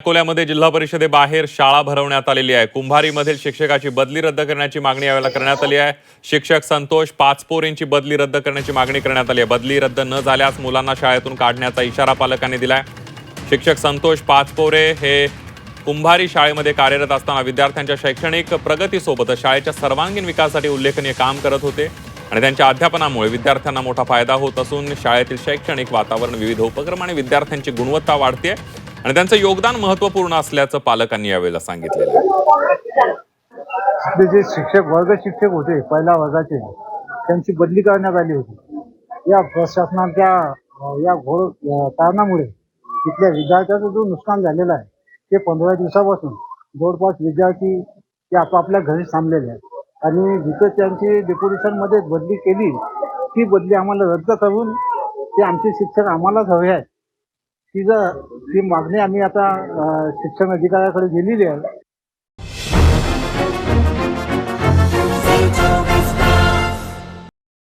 अकोल्यामध्ये जिल्हा परिषदेबाहेर शाळा भरवण्यात आलेली आहे। कुंभारीमधील शिक्षकाची बदली रद्द करण्याची मागणी यावेळेला करण्यात आली आहे। शिक्षक संतोष पाचपोर यांची बदली रद्द करण्याची मागणी करण्यात आली आहे। बदली रद्द न झाल्यास मुलांना शाळेतून काढण्याचा इशारा पालकांनी दिलाय। शिक्षक संतोष पाचपोरे हे कुंभारी शाळेमध्ये कार्यरत असताना विद्यार्थ्यांच्या शैक्षणिक प्रगतीसोबतच शाळेच्या सर्वांगीण विकासासाठी उल्लेखनीय काम करत होते आणि त्यांच्या अध्यापनामुळे विद्यार्थ्यांना मोठा फायदा होत असून शाळेतील शैक्षणिक वातावरण, विविध उपक्रम आणि विद्यार्थ्यांची गुणवत्ता वाढते आणि त्यांचं योगदान महत्त्वपूर्ण असल्याचं पालकांनी यावेळेला सांगितलेलं आहे। आपले जे वर्ग शिक्षक होते पहिल्या वर्गाचे, त्यांची बदली करण्यात आली होती। या प्रशासनाच्या या घोर कारणामुळे तिथल्या विद्यार्थ्यांचं जो नुकसान झालेलं आहे ते 15 दिवसापासून जवळपास विद्यार्थी ते आपापल्या घरी थांबलेले आहेत आणि जिथे त्यांची डेप्युटेशनमध्ये बदली केली ती बदली आम्हाला रद्द करून ते आमचे शिक्षक आम्हालाच हवे आहेत। ती मागणी आम्ही आता शिक्षण अधिकाऱ्याकडे दिलेली आहे।